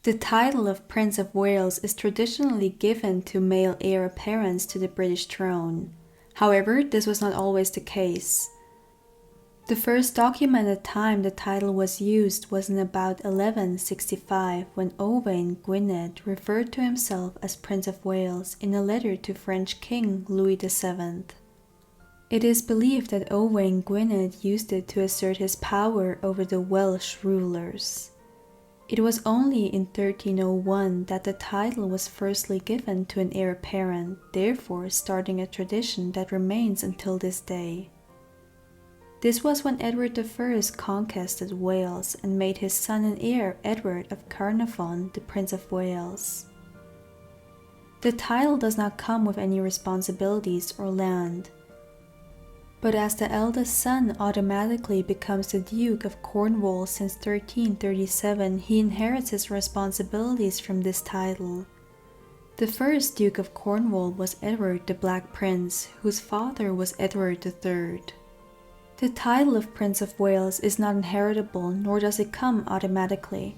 The title of Prince of Wales is traditionally given to male heir apparents to the British throne. However, this was not always the case. The first documented time the title was used was in about 1165 when Owain Gwynedd referred to himself as Prince of Wales in a letter to French King Louis VII. It is believed that Owain Gwynedd used it to assert his power over the Welsh rulers. It was only in 1301 that the title was firstly given to an heir apparent, therefore starting a tradition that remains until this day. This was when Edward I conquested Wales and made his son and heir Edward of Caernafon the Prince of Wales. The title does not come with any responsibilities or land, but as the eldest son automatically becomes the Duke of Cornwall since 1337, he inherits his responsibilities from this title. The first Duke of Cornwall was Edward the Black Prince, whose father was Edward III. The title of Prince of Wales is not inheritable, nor does it come automatically.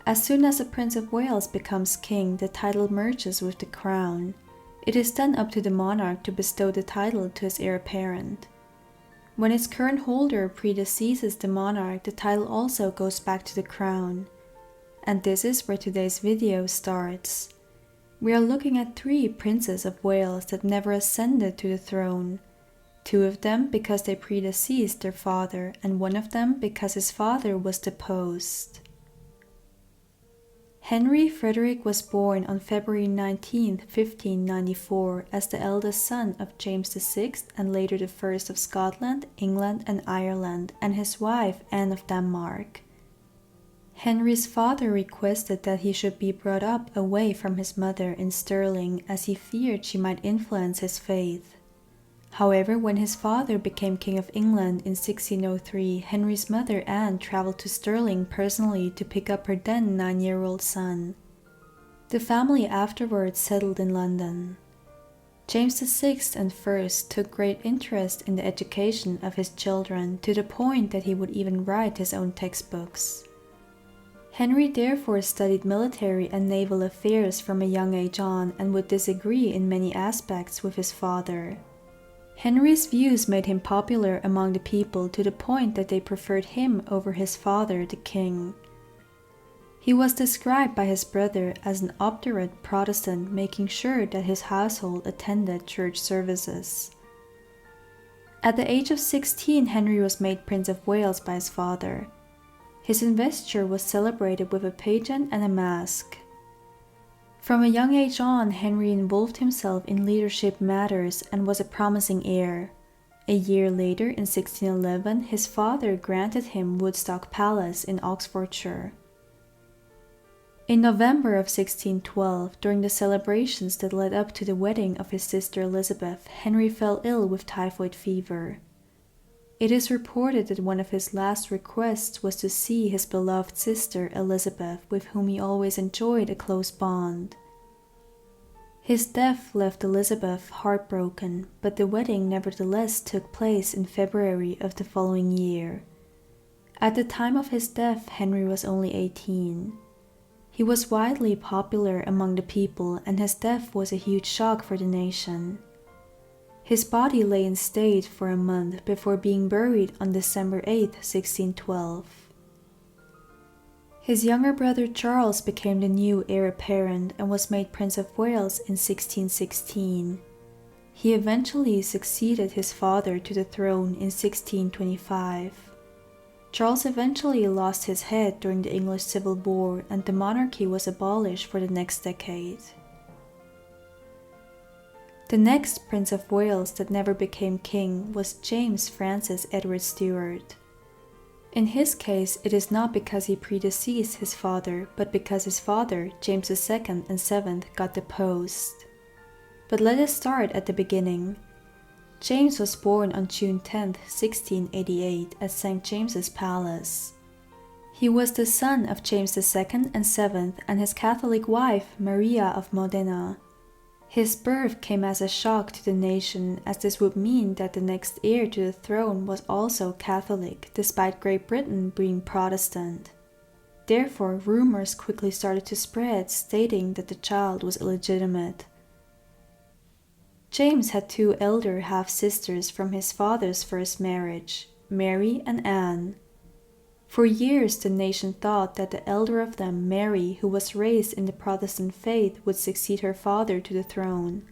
As soon as a Prince of Wales becomes king, the title merges with the crown. It is then up to the monarch to bestow the title to his heir apparent. When its current holder predeceases the monarch, the title also goes back to the crown. And this is where today's video starts. We are looking at 3 princes of Wales that never ascended to the throne. 2 of them because they predeceased their father, and 1 of them because his father was deposed. Henry Frederick was born on February 19, 1594, as the eldest son of James VI and later the first of Scotland, England, and Ireland, and his wife Anne of Denmark. Henry's father requested that he should be brought up away from his mother in Stirling, as he feared she might influence his faith. However, when his father became King of England in 1603, Henry's mother Anne traveled to Stirling personally to pick up her then 9-year-old son. The family afterwards settled in London. James VI and first took great interest in the education of his children, to the point that he would even write his own textbooks. Henry therefore studied military and naval affairs from a young age on, and would disagree in many aspects with his father. Henry's views made him popular among the people to the point that they preferred him over his father, the king. He was described by his brother as an obdurate Protestant, making sure that his household attended church services. At the age of 16, Henry was made Prince of Wales by his father. His investiture was celebrated with a pageant and a masque. From a young age on, Henry involved himself in leadership matters and was a promising heir. A year later, in 1611, his father granted him Woodstock Palace in Oxfordshire. In November of 1612, during the celebrations that led up to the wedding of his sister Elizabeth, Henry fell ill with typhoid fever. It is reported that one of his last requests was to see his beloved sister Elizabeth, with whom he always enjoyed a close bond. His death left Elizabeth heartbroken, but the wedding nevertheless took place in February of the following year. At the time of his death, Henry was only 18. He was widely popular among the people, and his death was a huge shock for the nation. His body lay in state for a month before being buried on December 8, 1612. His younger brother Charles became the new heir apparent and was made Prince of Wales in 1616. He eventually succeeded his father to the throne in 1625. Charles eventually lost his head during the English Civil War, and the monarchy was abolished for the next decade. The next Prince of Wales that never became king was James Francis Edward Stewart. In his case, it is not because he predeceased his father, but because his father, James II and VII, got deposed. But let us start at the beginning. James was born on June 10, 1688 at St. James's Palace. He was the son of James II and VII and his Catholic wife, Maria of Modena. His birth came as a shock to the nation, as this would mean that the next heir to the throne was also Catholic, despite Great Britain being Protestant. Therefore, rumors quickly started to spread stating that the child was illegitimate. James had two elder half-sisters from his father's first marriage, Mary and Anne. For years, the nation thought that the elder of them, Mary, who was raised in the Protestant faith, would succeed her father to the throne.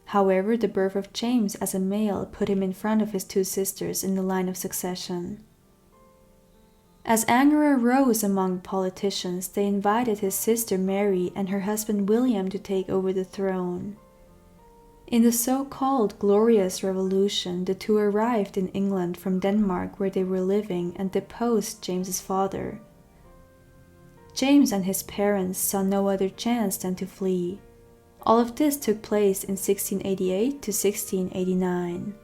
However, the birth of James as a male put him in front of his two sisters in the line of succession. As anger arose among politicians, they invited his sister Mary and her husband William to take over the throne. In the so-called Glorious Revolution, the two arrived in England from Denmark where they were living and deposed James's father. James and his parents saw no other chance than to flee. All of this took place in 1688 to 1689.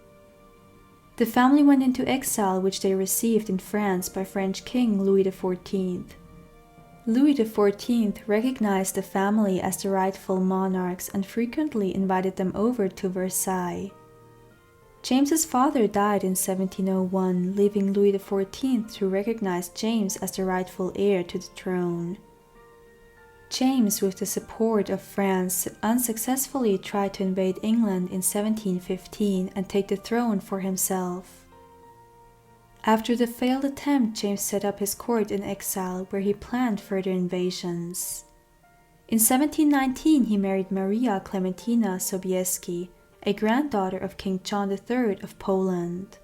The family went into exile, which they received in France by French King Louis XIV. Louis XIV recognized the family as the rightful monarchs and frequently invited them over to Versailles. James's father died in 1701, leaving Louis XIV to recognize James as the rightful heir to the throne. James, with the support of France, unsuccessfully tried to invade England in 1715 and take the throne for himself. After the failed attempt, James set up his court in exile, where he planned further invasions. In 1719, he married Maria Clementina Sobieski, a granddaughter of King John III of Poland.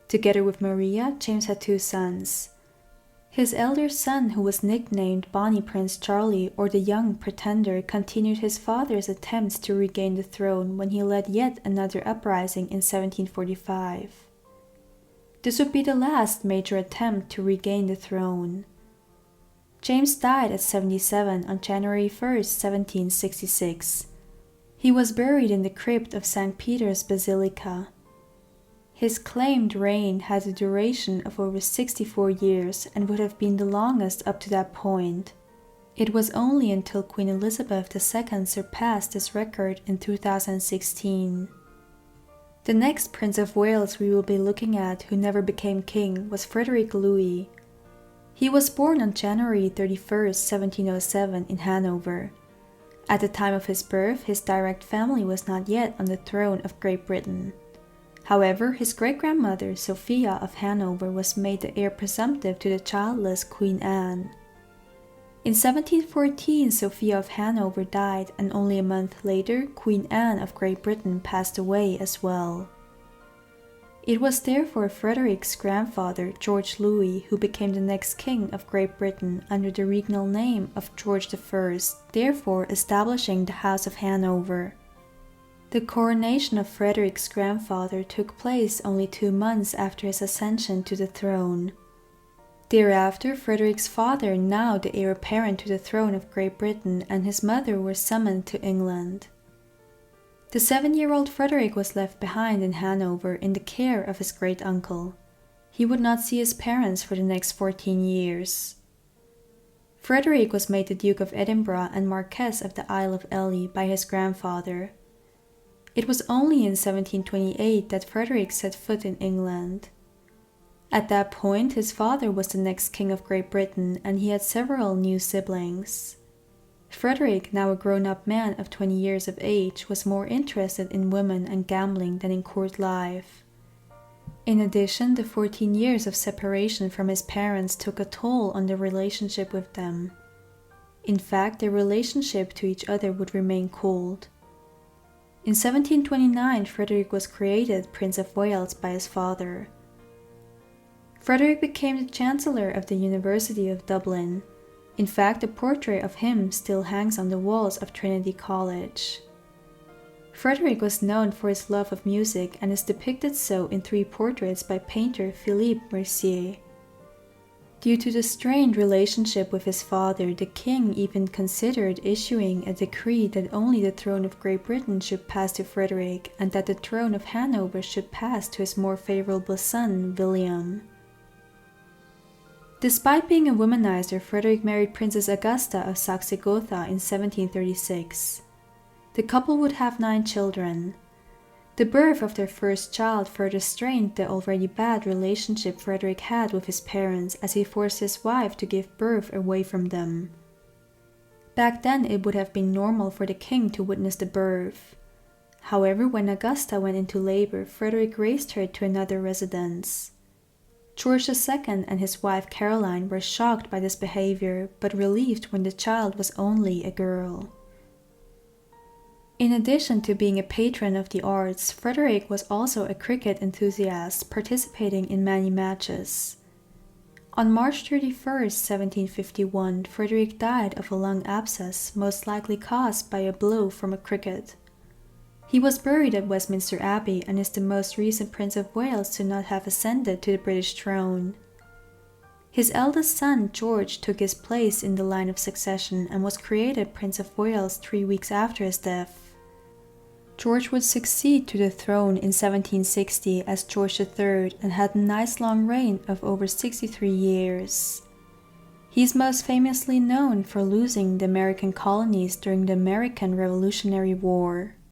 Together with Maria, James had two sons. His elder son, who was nicknamed Bonnie Prince Charlie or the Young Pretender, continued his father's attempts to regain the throne when he led yet another uprising in 1745. This would be the last major attempt to regain the throne. James died at 77 on January 1, 1766. He was buried in the crypt of St. Peter's Basilica. His claimed reign had a duration of over 64 years and would have been the longest up to that point. It was only until Queen Elizabeth II surpassed this record in 2016. The next Prince of Wales we will be looking at who never became king was Frederick Louis. He was born on January 31, 1707 in Hanover. At the time of his birth, his direct family was not yet on the throne of Great Britain. However, his great-grandmother, Sophia of Hanover, was made the heir presumptive to the childless Queen Anne. In 1714, Sophia of Hanover died, and only a month later, Queen Anne of Great Britain passed away as well. It was therefore Frederick's grandfather, George Louis, who became the next king of Great Britain under the regnal name of George I, therefore establishing the House of Hanover. The coronation of Frederick's grandfather took place only 2 months after his ascension to the throne. Thereafter, Frederick's father, now the heir apparent to the throne of Great Britain, and his mother were summoned to England. The 7-year-old Frederick was left behind in Hanover in the care of his great-uncle. He would not see his parents for the next 14 years. Frederick was made the Duke of Edinburgh and Marquess of the Isle of Ely by his grandfather. It was only in 1728 that Frederick set foot in England. At that point, his father was the next king of Great Britain, and he had several new siblings. Frederick, now a grown-up man of 20 years of age, was more interested in women and gambling than in court life. In addition, the 14 years of separation from his parents took a toll on the relationship with them. In fact, their relationship to each other would remain cold. In 1729, Frederick was created Prince of Wales by his father. Frederick became the Chancellor of the University of Dublin. In fact, a portrait of him still hangs on the walls of Trinity College. Frederick was known for his love of music and is depicted so in 3 portraits by painter Philippe Mercier. Due to the strained relationship with his father, the king even considered issuing a decree that only the throne of Great Britain should pass to Frederick and that the throne of Hanover should pass to his more favorable son, William. Despite being a womanizer, Frederick married Princess Augusta of Saxe-Gotha in 1736. The couple would have 9 children. The birth of their first child further strained the already bad relationship Frederick had with his parents, as he forced his wife to give birth away from them. Back then, it would have been normal for the king to witness the birth. However, when Augusta went into labor, Frederick raised her to another residence. George II and his wife Caroline were shocked by this behavior, but relieved when the child was only a girl. In addition to being a patron of the arts, Frederick was also a cricket enthusiast, participating in many matches. On March 31, 1751, Frederick died of a lung abscess, most likely caused by a blow from a cricket. He was buried at Westminster Abbey and is the most recent Prince of Wales to not have ascended to the British throne. His eldest son, George, took his place in the line of succession and was created Prince of Wales 3 weeks after his death. George would succeed to the throne in 1760 as George III and had a nice long reign of over 63 years. He is most famously known for losing the American colonies during the American Revolutionary War.